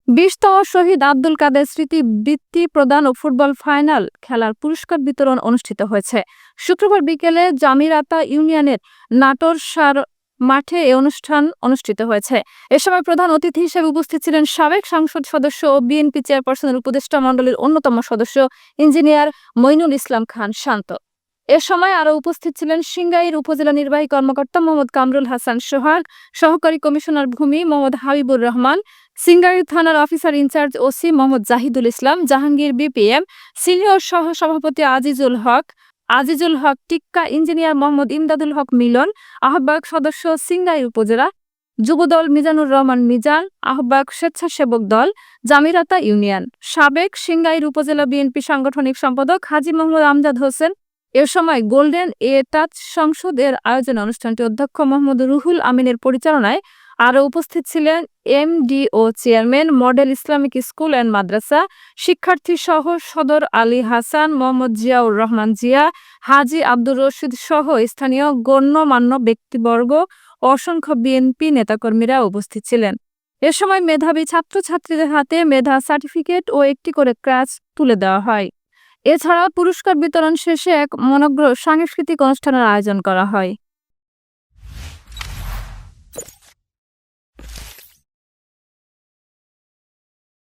২০তম শহীদ আব্দুল কাদের স্মৃতি বৃত্তি প্রদান ও ফুটবল ফাইনাল খেলার পুরস্কার বিতরণ অনুষ্ঠিত হয়েছে। শুক্রবার বিকেলে জামিরাতা ইউনিয়নের নাটোর মাঠে এ অনুষ্ঠান অনুষ্ঠিত হয়েছে। এ সময় প্রধান অতিথি হিসেবে উপস্থিত ছিলেন সাবেক সংসদ সদস্য ও বিএনপি চেয়ারপারসনের উপদেষ্টা মণ্ডলীর অন্যতম সদস্য ইঞ্জিনিয়ার মইনুল ইসলাম খান শান্ত। এ সময় আরও উপস্থিত ছিলেন সিংগাইর উপজেলা নির্বাহী কর্মকর্তা মোহাম্মদ কামরুল হাসান সোহাগ, সহকারী কমিশনার ভূমি মোহাম্মদ হাবিবুর রহমান, সিংগাইর থানার officer in charge OC Mohammad Zahidul Islam, Jahangir BPM, senior সহ সভাপতি আজিজুল হক টিক্কা, ইঞ্জিনিয়ার মোহাম্মদ ইমদাদুল হক মিলন, আহ্বায়ক সদস্য সিংগাইর উপজেলা যুবদল মিজানুর রহমান মিজান, আহ্বায়ক স্বেচ্ছাসেবক দল জামিরাতা ইউনিয়ন, সাবেক সিংগাইর উপজেলা বিএনপি সাংগঠনিক সম্পাদক হাজী মোহাম্মদ আমজাদ হোসেন। এ সময় গোল্ডেন এ টাচ সংসদের আয়োজনে অনুষ্ঠানটি অধ্যক্ষ মোহাম্মদ রুহুল আমিনের পরিচালনায়। আরও উপস্থিত ছিলেন MDO chairman, model Islamic school and মাদ্রাসা, শিক্ষার্থী সহ সদর আলী হাসান, মোহাম্মদ জিয়াউর রহমান জিয়া, হাজী আব্দুর রশিদ সহ স্থানীয় গণ্যমান্য ব্যক্তিবর্গ, অসংখ্য বিএনপি নেতাকর্মীরা উপস্থিত ছিলেন। এ সময় মেধাবী ছাত্রছাত্রীদের হাতে মেধা সার্টিফিকেট ও একটি করে ক্র্যাচ তুলে দেওয়া হয়। এছাড়া পুরস্কার বিতরণ শেষে এক মনোজ্ঞ সাংস্কৃতিক অনুষ্ঠানের আয়োজন করা হয়।